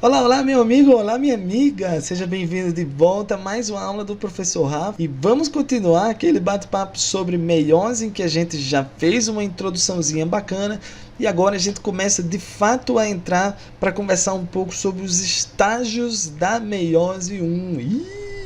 Olá, olá, meu amigo, olá, minha amiga, seja bem-vindo de volta a mais uma aula do professor Rafa e vamos continuar aquele bate-papo sobre meiose em que a gente já fez uma introduçãozinha bacana e agora a gente começa de fato a entrar para conversar um pouco sobre os estágios da meiose 1.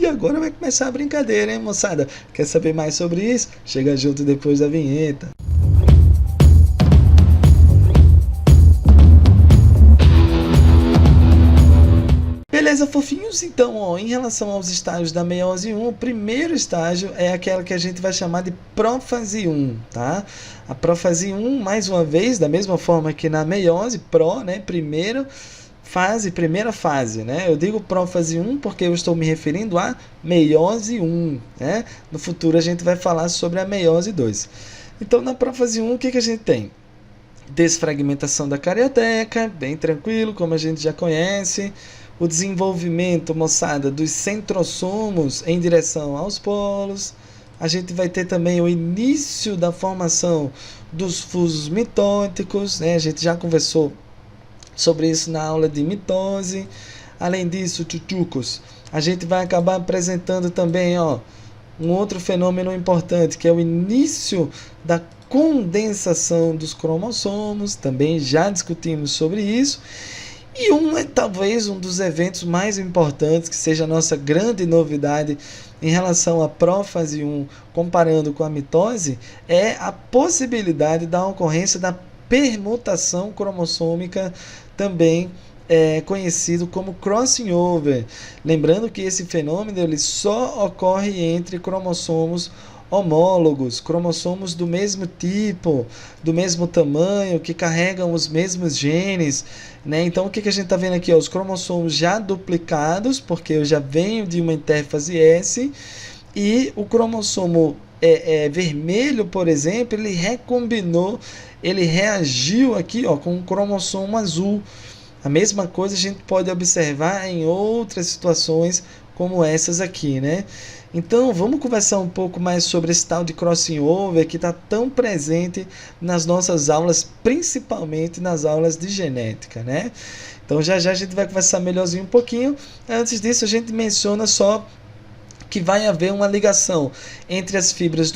E agora vai começar a brincadeira, hein, moçada? Quer saber mais sobre isso? Chega junto depois da vinheta. Beleza, fofinhos? Então, em relação aos estágios da meiose 1, o primeiro estágio é aquela que a gente vai chamar de prófase 1, tá? A prófase 1, mais uma vez, da mesma forma que na meiose, né? Primeira fase, né? Eu digo prófase 1 porque eu estou me referindo à meiose 1, né? No futuro a gente vai falar sobre a meiose 2. Então, na prófase 1, o que a gente tem? Desfragmentação da carioteca, bem tranquilo, como a gente já conhece. O desenvolvimento, moçada, dos centrossomos em direção aos polos. A gente vai ter também o início da formação dos fusos mitóticos, né? A gente já conversou sobre isso na aula de mitose. Além disso, tchutchucos, a gente vai acabar apresentando também, um outro fenômeno importante, que é o início da condensação dos cromossomos. Também já discutimos sobre isso. E talvez um dos eventos mais importantes, que seja a nossa grande novidade em relação à prófase 1, comparando com a mitose, é a possibilidade da ocorrência da permutação cromossômica, também conhecido como crossing over. Lembrando que esse fenômeno ele só ocorre entre cromossomos homólogos, cromossomos do mesmo tipo, do mesmo tamanho, que carregam os mesmos genes, né? Então o que a gente está vendo aqui? Os cromossomos já duplicados, porque eu já venho de uma intérfase S, e o cromossomo vermelho, por exemplo, ele recombinou, ele reagiu aqui com o cromossomo azul. A mesma coisa a gente pode observar em outras situações como essas aqui, né? Então, vamos conversar um pouco mais sobre esse tal de crossing over que está tão presente nas nossas aulas, principalmente nas aulas de genética, né? Então, já já a gente vai conversar melhorzinho um pouquinho. Antes disso, a gente menciona só que vai haver uma ligação entre as fibras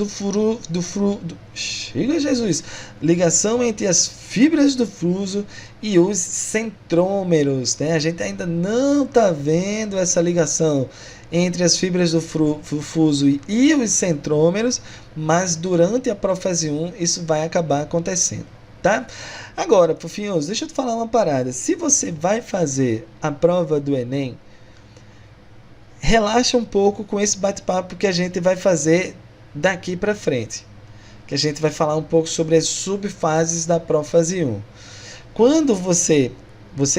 chega Jesus! Ligação entre as fibras do fuso e os centrômeros, né? A gente ainda não está vendo essa ligação entre as fibras do fuso e os centrômeros, mas durante a prófase 1 isso vai acabar acontecendo, tá? Agora, fofinhos, deixa eu te falar uma parada. Se você vai fazer a prova do Enem, relaxa um pouco com esse bate-papo que a gente vai fazer daqui para frente, que a gente vai falar um pouco sobre as subfases da prófase 1. Quando você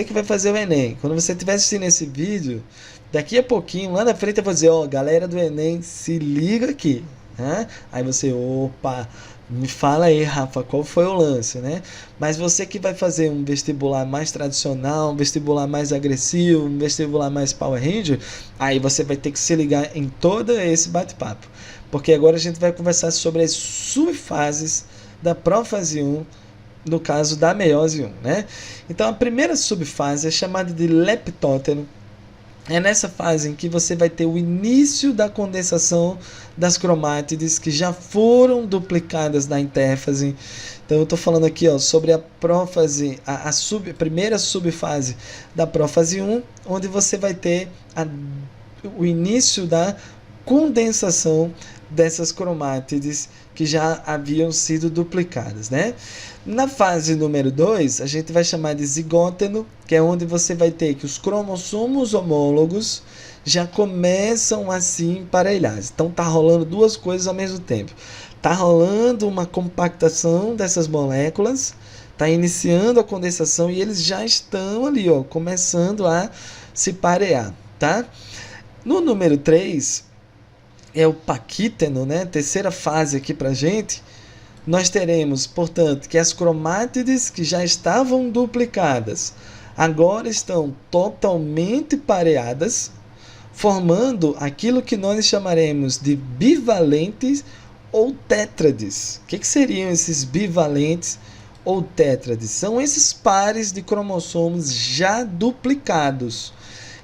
que vai fazer o Enem, quando você estiver assistindo esse vídeo, daqui a pouquinho, lá na frente eu vou dizer, galera do Enem, se liga aqui, né? Aí você, opa, me fala aí, Rafa, qual foi o lance, né? Mas você que vai fazer um vestibular mais tradicional, um vestibular mais agressivo, um vestibular mais Power Ranger, aí você vai ter que se ligar em todo esse bate-papo. Porque agora a gente vai conversar sobre as subfases da prófase 1, no caso da meiose 1, né? Então a primeira subfase é chamada de leptóteno. É nessa fase em que você vai ter o início da condensação das cromátides que já foram duplicadas na intérfase. Então eu estou falando aqui sobre a prófase, a primeira subfase da prófase 1, onde você vai ter o início da condensação dessas cromátides que já haviam sido duplicadas, né? Na fase número 2, a gente vai chamar de zigóteno, que é onde você vai ter que os cromossomos homólogos já começam a se emparelhar. Então tá rolando duas coisas ao mesmo tempo. Tá rolando uma compactação dessas moléculas, tá iniciando a condensação e eles já estão ali, começando a se parear, tá? No número 3, é o paquíteno, né? Terceira fase aqui pra gente. Nós teremos, portanto, que as cromátides que já estavam duplicadas agora estão totalmente pareadas, formando aquilo que nós chamaremos de bivalentes ou tétrades. O que seriam esses bivalentes ou tétrade? São esses pares de cromossomos já duplicados.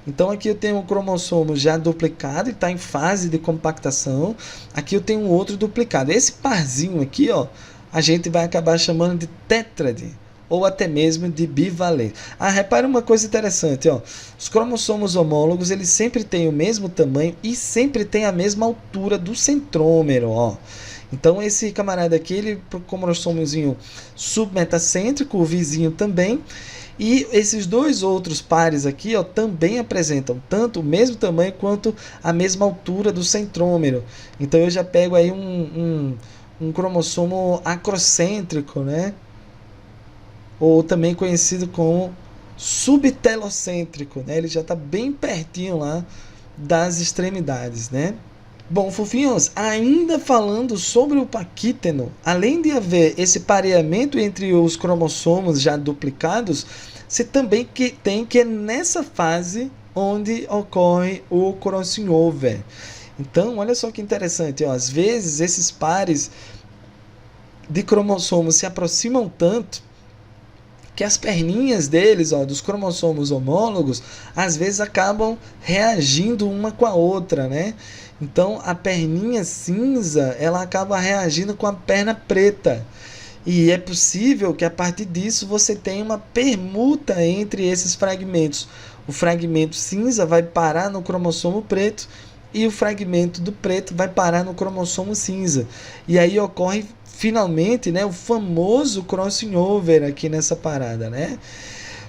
Então aqui eu tenho um cromossomo já duplicado e está em fase de compactação. Aqui eu tenho um outro duplicado. Esse parzinho aqui, ó, a gente vai acabar chamando de tétrade ou até mesmo de bivalente. Repara uma coisa interessante, ó. Os cromossomos homólogos, eles sempre têm o mesmo tamanho e sempre têm a mesma altura do centrômero, ó. Então esse camarada aqui, ele é um cromossomozinho submetacêntrico, o vizinho também. E esses dois outros pares aqui, ó, também apresentam tanto o mesmo tamanho quanto a mesma altura do centrômero. Então eu já pego aí um cromossomo acrocêntrico, né? Ou também conhecido como subtelocêntrico, né? Ele já está bem pertinho lá das extremidades, né? Bom, fofinhos, ainda falando sobre o paquíteno, além de haver esse pareamento entre os cromossomos já duplicados, você também tem que é nessa fase onde ocorre o crossover. Então, olha só que interessante, ó, às vezes esses pares de cromossomos se aproximam tanto que as perninhas deles, ó, dos cromossomos homólogos, às vezes acabam reagindo uma com a outra, né? Então a perninha cinza, ela acaba reagindo com a perna preta. E é possível que a partir disso você tenha uma permuta entre esses fragmentos. O fragmento cinza vai parar no cromossomo preto e o fragmento do preto vai parar no cromossomo cinza. E aí ocorre finalmente, né, o famoso crossing over aqui nessa parada, né?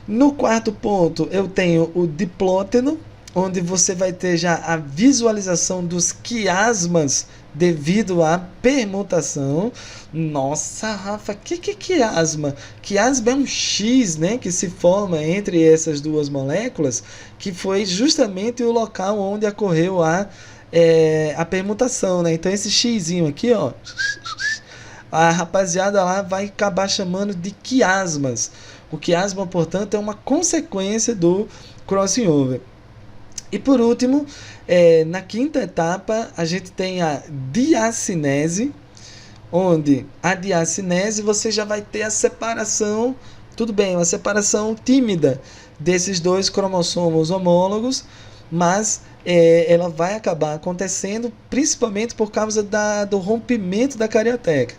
No quarto ponto eu tenho o diplóteno, onde você vai ter já a visualização dos quiasmas devido à permutação. Nossa, Rafa, que é quiasma? Quiasma é um X, né, que se forma entre essas duas moléculas, que foi justamente o local onde ocorreu a permutação, né? Então esse Xzinho aqui, ó, a rapaziada lá vai acabar chamando de quiasmas. O quiasma, portanto, é uma consequência do crossing over. E por último, na quinta etapa, a gente tem a diacinese, onde a diacinese você já vai ter a separação, tudo bem, uma separação tímida desses dois cromossomos homólogos, mas ela vai acabar acontecendo principalmente por causa do rompimento da carioteca.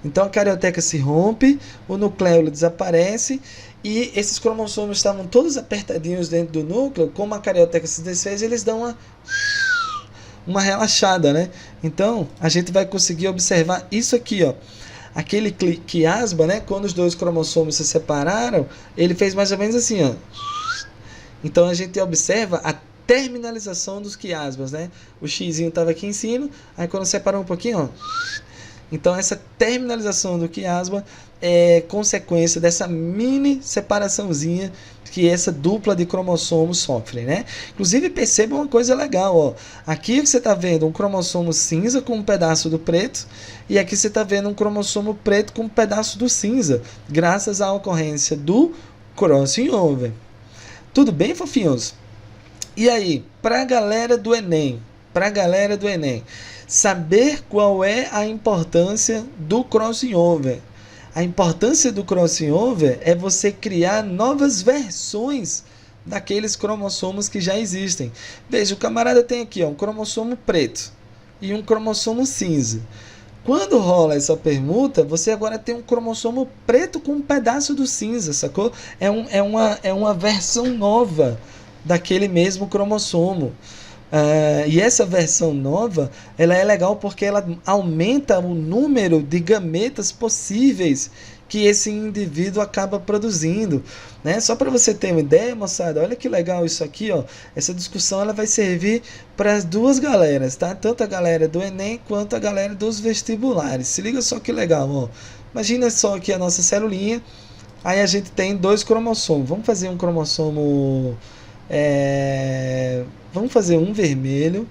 Então a carioteca se rompe, o nucleolo desaparece e esses cromossomos estavam todos apertadinhos dentro do núcleo. Como a carioteca se desfez, eles dão uma relaxada, né? Então a gente vai conseguir observar isso aqui, ó. Aquele quiasma, né? Quando os dois cromossomos se separaram, ele fez mais ou menos assim, ó. Então a gente observa a terminalização dos quiasmas, né? O xizinho estava aqui em cima, aí quando separou um pouquinho, ó. Então essa terminalização do quiasma é consequência dessa mini separaçãozinha que essa dupla de cromossomos sofre, né? Inclusive perceba uma coisa legal, ó. Aqui você está vendo um cromossomo cinza com um pedaço do preto e aqui você está vendo um cromossomo preto com um pedaço do cinza, graças à ocorrência do crossing over. Tudo bem, fofinhos? E aí, para a galera do Enem, saber qual é a importância do crossing over. A importância do crossing over é você criar novas versões daqueles cromossomos que já existem. Veja, o camarada tem aqui, ó, um cromossomo preto e um cromossomo cinza. Quando rola essa permuta, você agora tem um cromossomo preto com um pedaço do cinza, sacou? É uma versão nova daquele mesmo cromossomo. E essa versão nova, ela é legal porque ela aumenta o número de gametas possíveis que esse indivíduo acaba produzindo, né? Só para você ter uma ideia, moçada, olha que legal isso aqui, ó. Essa discussão ela vai servir para as duas galeras, tá? Tanto a galera do Enem quanto a galera dos vestibulares. Se liga só que legal, ó. Imagina só aqui a nossa celulinha, aí a gente tem dois cromossomos. Vamos fazer um cromossomo... Vamos fazer um vermelho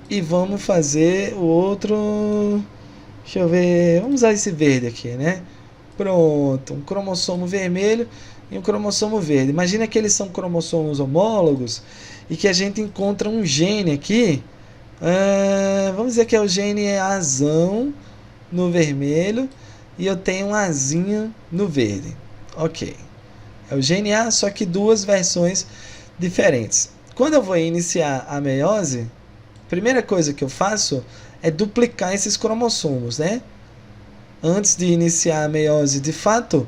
e vamos fazer o outro, deixa eu ver, vamos usar esse verde aqui, né? Pronto, um cromossomo vermelho e um cromossomo verde. Imagina que eles são cromossomos homólogos e que a gente encontra um gene aqui, vamos dizer que é o gene azão no vermelho e eu tenho um Azinho no verde. Ok. É o GNA, só que duas versões diferentes. Quando eu vou iniciar a meiose, a primeira coisa que eu faço é duplicar esses cromossomos, né? Antes de iniciar a meiose de fato,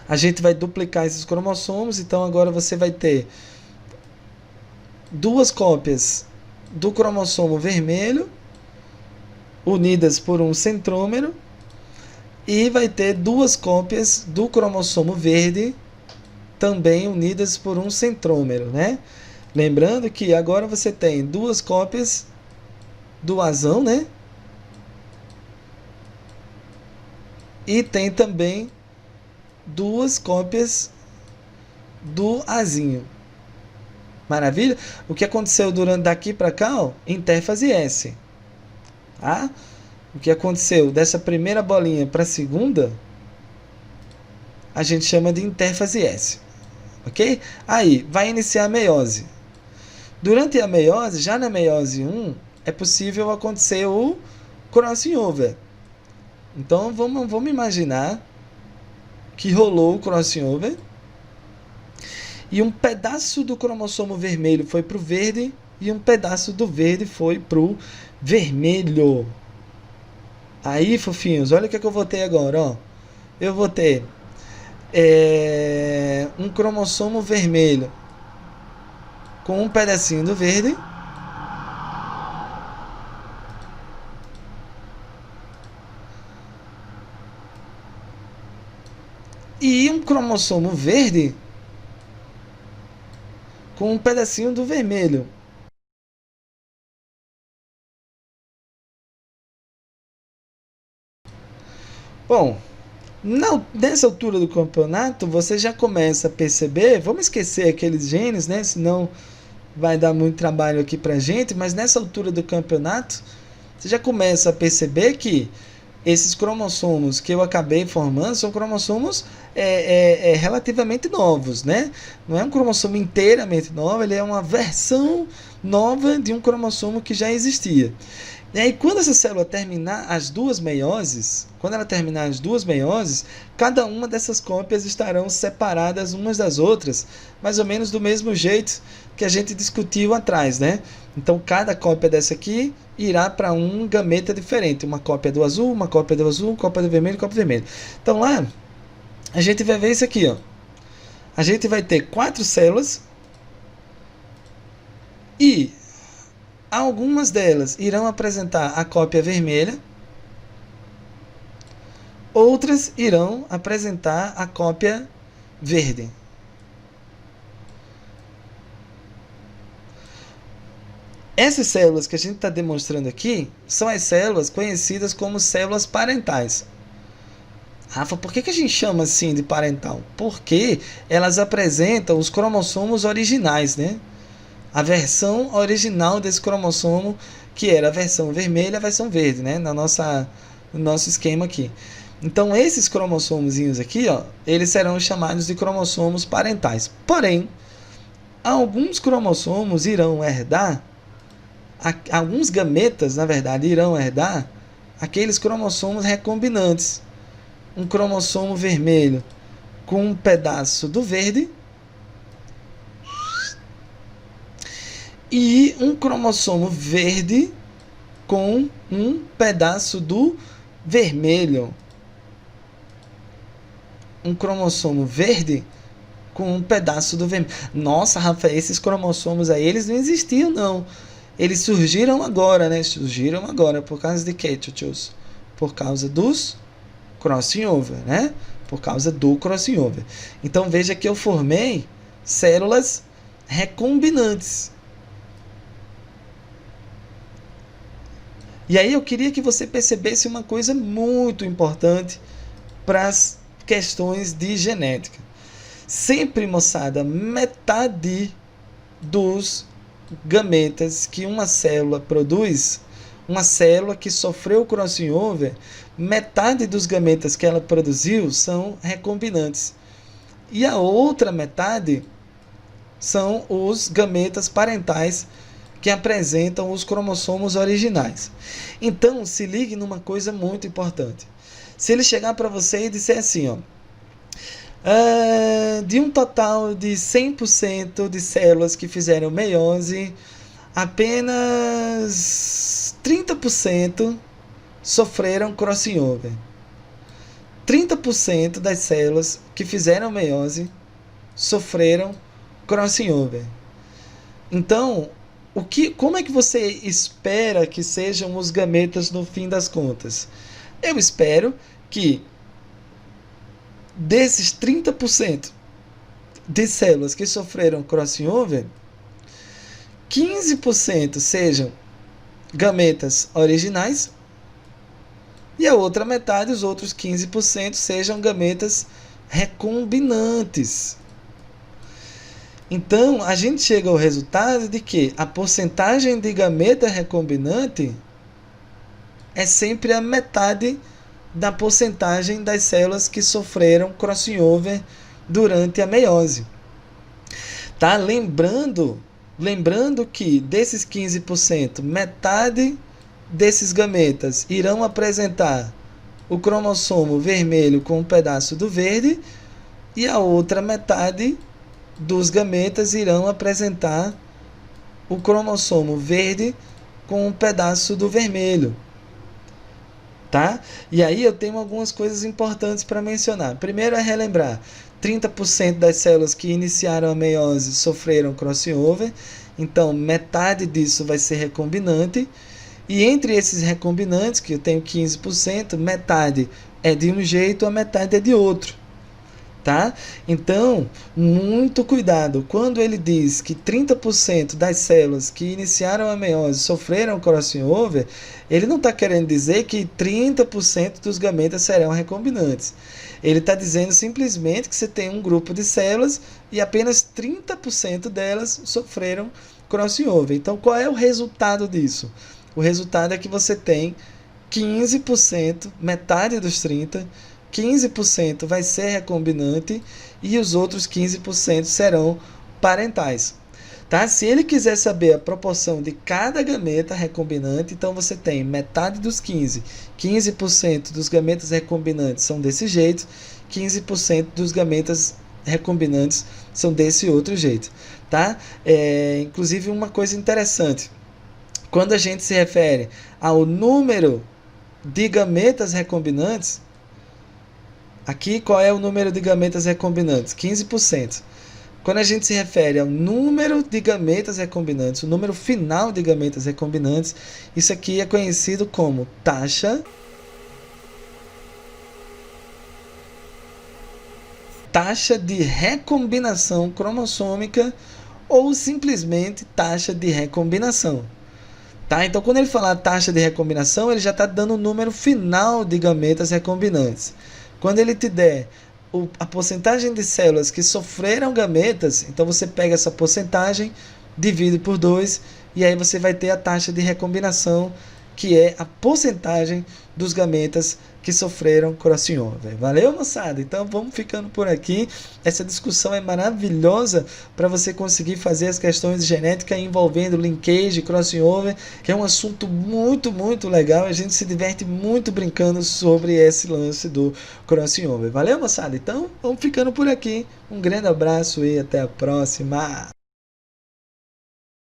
a gente vai duplicar esses cromossomos. Então agora você vai ter duas cópias do cromossomo vermelho unidas por um centrômero e vai ter duas cópias do cromossomo verde também unidas por um centrômero, né? Lembrando que agora você tem duas cópias do Azão, né? E tem também duas cópias do Azinho. Maravilha? O que aconteceu durante daqui para cá, ó, interfase S. Tá? O que aconteceu dessa primeira bolinha para a segunda, a gente chama de interfase S. Ok? Aí, vai iniciar a meiose. Durante a meiose, já na meiose 1, é possível acontecer o crossing over. Então, vamos imaginar que rolou o crossing over e um pedaço do cromossomo vermelho foi para o verde e um pedaço do verde foi para o vermelho. Aí, fofinhos, olha o que eu vou ter agora. Ó. Eu vou ter um cromossomo vermelho com um pedacinho do verde e um cromossomo verde com um pedacinho do vermelho. Bom, nessa altura do campeonato, você já começa a perceber, vamos esquecer aqueles genes, né? Senão vai dar muito trabalho aqui pra gente, mas nessa altura do campeonato, você já começa a perceber que esses cromossomos que eu acabei formando são cromossomos relativamente novos, né? Não é um cromossomo inteiramente novo, ele é uma versão nova de um cromossomo que já existia. E aí, quando essa célula terminar as duas meioses, cada uma dessas cópias estarão separadas umas das outras, mais ou menos do mesmo jeito que a gente discutiu atrás, né? Então, cada cópia dessa aqui irá para um gameta diferente. Uma cópia do azul, uma cópia do azul, cópia do vermelho, cópia do vermelho. Então, lá, a gente vai ver isso aqui, ó. A gente vai ter 4 células e algumas delas irão apresentar a cópia vermelha, outras irão apresentar a cópia verde. Essas células que a gente está demonstrando aqui são as células conhecidas como células parentais. Rafa, por que a gente chama assim de parental? Porque elas apresentam os cromossomos originais, né? A versão original desse cromossomo, que era a versão vermelha e a versão verde, né? No nosso esquema aqui. Então, esses cromossomozinhos aqui, ó, eles serão chamados de cromossomos parentais. Porém, alguns cromossomos irão herdar, alguns gametas, na verdade, irão herdar aqueles cromossomos recombinantes. Um cromossomo vermelho com um pedaço do verde e um cromossomo verde com um pedaço do vermelho. Um cromossomo verde com um pedaço do vermelho. Nossa, Rafael, esses cromossomos aí, eles não existiam, não. Eles surgiram agora, né? Surgiram agora. Por causa de quê, tchutchus? Por causa dos crossing over, né? Por causa do crossing over. Então, veja que eu formei células recombinantes. E aí eu queria que você percebesse uma coisa muito importante para as questões de genética. Sempre, moçada, metade dos gametas que uma célula produz, uma célula que sofreu crossing over, metade dos gametas que ela produziu são recombinantes. E a outra metade são os gametas parentais que apresentam os cromossomos originais. Então, se ligue numa coisa muito importante. Se ele chegar para você e disser assim, ó, de um total de 100% de células que fizeram meiose, apenas 30% sofreram crossing over. 30% das células que fizeram meiose sofreram crossing over. Então, como é que você espera que sejam os gametas no fim das contas? Eu espero que desses 30% de células que sofreram crossing over, 15% sejam gametas originais e a outra metade, os outros 15%, sejam gametas recombinantes. Então, a gente chega ao resultado de que a porcentagem de gameta recombinante é sempre a metade da porcentagem das células que sofreram crossing over durante a meiose. Tá? Lembrando que desses 15%, metade desses gametas irão apresentar o cromossomo vermelho com um pedaço do verde e a outra metade dos gametas irão apresentar o cromossomo verde com um pedaço do vermelho. Tá? E aí eu tenho algumas coisas importantes para mencionar. Primeiro é relembrar, 30% das células que iniciaram a meiose sofreram crossing over, então metade disso vai ser recombinante, e entre esses recombinantes, que eu tenho 15%, metade é de um jeito, a metade é de outro. Tá? Então, muito cuidado. Quando ele diz que 30% das células que iniciaram a meiose sofreram crossing over, ele não está querendo dizer que 30% dos gametas serão recombinantes. Ele está dizendo simplesmente que você tem um grupo de células e apenas 30% delas sofreram crossing over. Então, qual é o resultado disso? O resultado é que você tem 15%, metade dos 30%, 15% vai ser recombinante e os outros 15% serão parentais. Tá? Se ele quiser saber a proporção de cada gameta recombinante, então você tem metade dos 15% dos gametas recombinantes são desse jeito, 15% dos gametas recombinantes são desse outro jeito. Tá? Inclusive uma coisa interessante, quando a gente se refere ao número de gametas recombinantes, aqui, qual é o número de gametas recombinantes? 15%. Quando a gente se refere ao número de gametas recombinantes, o número final de gametas recombinantes, isso aqui é conhecido como taxa de recombinação cromossômica ou simplesmente taxa de recombinação. Tá? Então, quando ele falar taxa de recombinação, ele já está dando o número final de gametas recombinantes. Quando ele te der a porcentagem de células que sofreram gametas, então você pega essa porcentagem, divide por 2 e aí você vai ter a taxa de recombinação, que é a porcentagem dos gametas que sofreram crossing over. Valeu, moçada? Então vamos ficando por aqui. Essa discussão é maravilhosa para você conseguir fazer as questões de genética envolvendo linkage, crossing over, que é um assunto muito, muito legal. A gente se diverte muito brincando sobre esse lance do crossing over. Valeu, moçada? Então vamos ficando por aqui. Um grande abraço e até a próxima.